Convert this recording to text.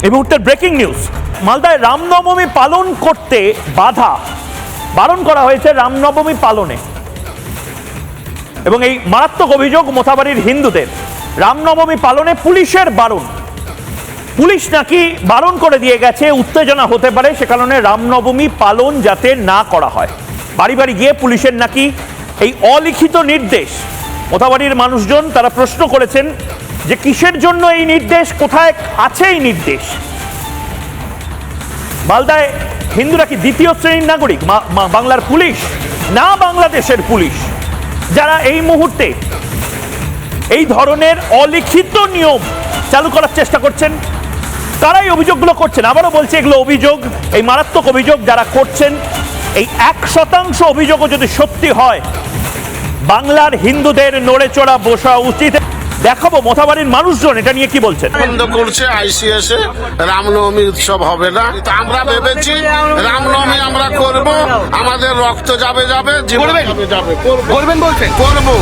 এই মুহূর্তের breaking news, মালদায় রামনবমী পালন করতে বারণ করা হয়েছে রামনবমী পালনে। এবং এই মারাত্মক অভিযোগ মোথাবাড়ির হিন্দুদের, রামনবমী পালনে পুলিশের বারণ। পুলিশ নাকি বারণ করে দিয়ে গেছে, উত্তেজনা হতে পারে, সে কারণে রামনবমী পালন যাতে না করা হয়। বাড়ি বাড়ি গিয়ে পুলিশের নাকি এই অলিখিত নির্দেশ। মোথাবাড়ির মানুষজন তারা প্রশ্ন করেছেন যে কিসের জন্য এই নির্দেশ, কোথায় আছে এই নির্দেশ। মালদায় হিন্দুরা কি দ্বিতীয় শ্রেণীর নাগরিক? বাংলার পুলিশ না বাংলাদেশের পুলিশ, যারা এই মুহূর্তে এই ধরনের অলিখিত নিয়ম চালু করার চেষ্টা করছেন, তারাই অভিযোগগুলো করছেন। আবারও বলছে, এগুলো অভিযোগ, এই মারাত্মক অভিযোগ যারা করছেন, এই 1% অভিযোগও যদি সত্যি হয়, বাংলার হিন্দুদের নড়ে চড়া বসা উচিত। দেখাবো মোথাবাড়ির মানুষজন এটা নিয়ে কি বলছেন। বন্ধ করছে আইসিএস এ, রামনবমী উৎসব হবে না। আমরা ভেবেছি রামনবমী আমরা করব, আমাদের রক্ত যাবে, জীবন যাবে, করবেন বলছেন, করবো।